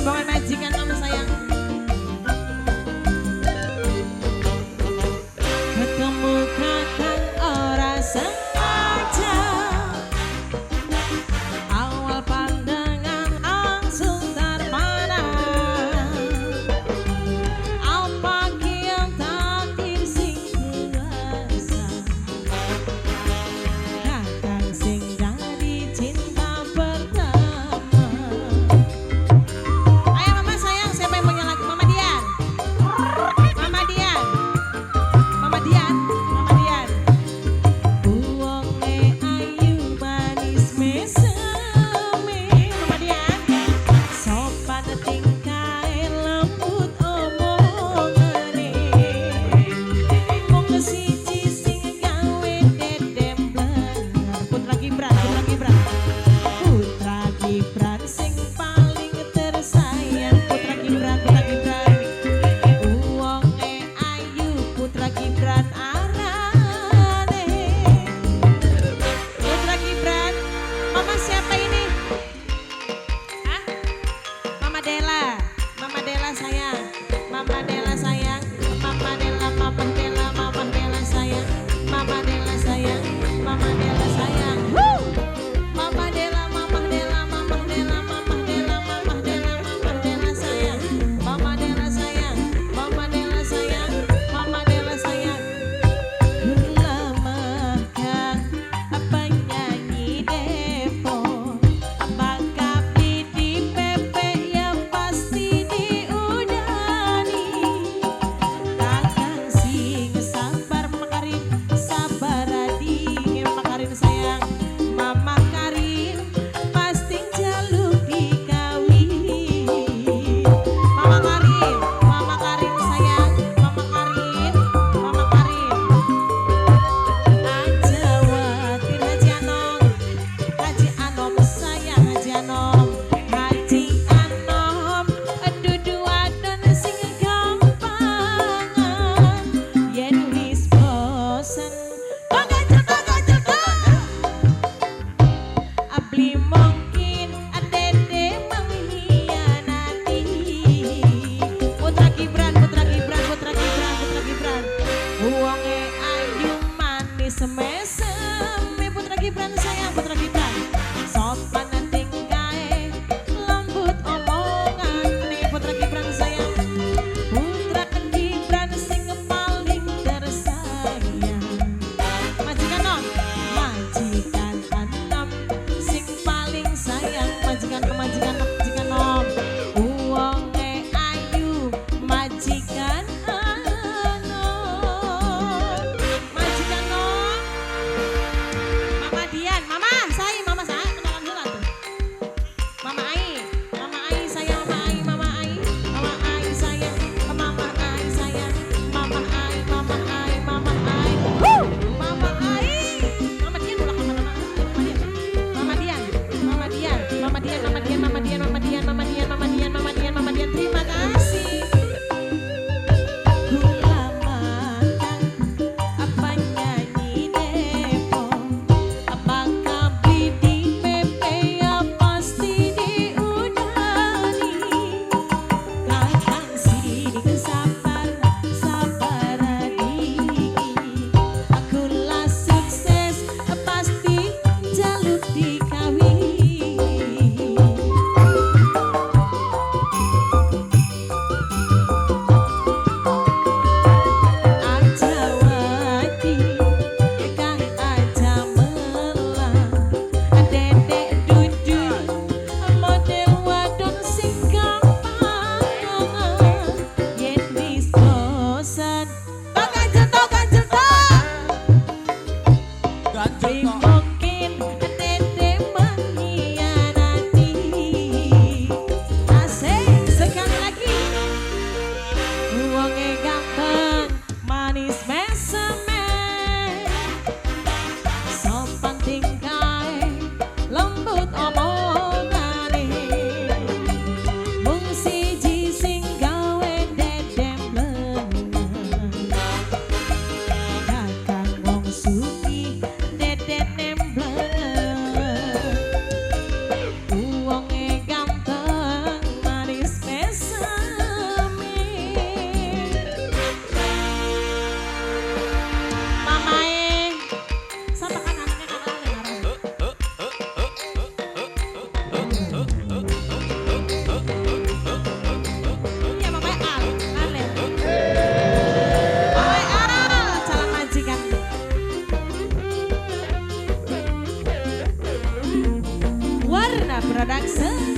Rombongan majikan om sayang. Ketemu kakak ora sengaja, awal pandangan langsung terpana. Apa kian takdir sing kuasa, kakang sing jadi cinta pertama. Ayo mama sayang, siapa yang mau nyalakan? Mama Dian, Mama Dian, Mama Dian, Mama Dian. Uwonge ayu manis meseme, Mama Dian. Sopan tingkae lembut omongane. Wong siji sing gawe dedembler. Putra Gibran, Putra Gibran. Putra Gibran sing paling tersayang. Putra Gibran, Putra Gibran. Uwonge ayu Putra Gibran arane. Putra Gibran, mama siapa ini? Hah? Mama Dela, Mama Dela sayang, Mama Dela sayang, Mama Dela, Mama Dela, Mama Dela sayang, Mama Dela sayang, Mama Dela sayang. Woo! Mama Dela, Mama Dela, Mama Dela, Mama Dela, Mama Dela, Mama Dela sayang, Mama Dela sayang, Mama Dela sayang, Mama Dela sayang. Lamakan apa nyanyi depo, apakah di pepe ya pasti diudani. Kakang sing sabar makarin, sabar adi makarin sayang. Mama Karin pasti jaluk dikawin. Mama Karin, Mama Karin sayang, Mama Karin, Mama Karin. Ajawatin Haji Anom, Haji Anom sayang, Haji Anom, Haji Anom. Dudu wadon sing gampangan, yen wis bosen abli mungkin adede mengkhianati. Putra Gibran, Putra Gibran, Putra Gibran, Putra Gibran. Uwonge ayu manis mesem, Putra Gibran sayang, Putra Gibran. Sopan tingkae lembut omongane, Putra Gibran sayang. Putra Gibran sing paling tersayang. Majikan nom, majikan anom sing paling sayang. Majikan nom, majikan nom, majikan nom. Uwonge ayu majikan anom, majikan nom. Mama Dian, Mama saya, Mama saya kenalan heula tuh. Mama Ai, Mama Ai sayang, Mama Ai, Mama Ai, Mama Ai sayang, Mama Ai sayang, Mama Ai, Mama Ai, Mama Ai. Woo! Mama Ai, Mama Dian ulah kemana mana? Mama Dian, Mama Dian, Mama Dian, Mama Dian, Mama Dian, Mama Dian, Mama Dian, Mama Dian, Mama Dian, Mama Dian. Terima kasih. Kulamakan apa nyanyi depo, apakah beli di pepe ya pasti diudani. Kakang sing sabar, sabar adi. Aku lah sukses pasti jaluk dikawin. Production.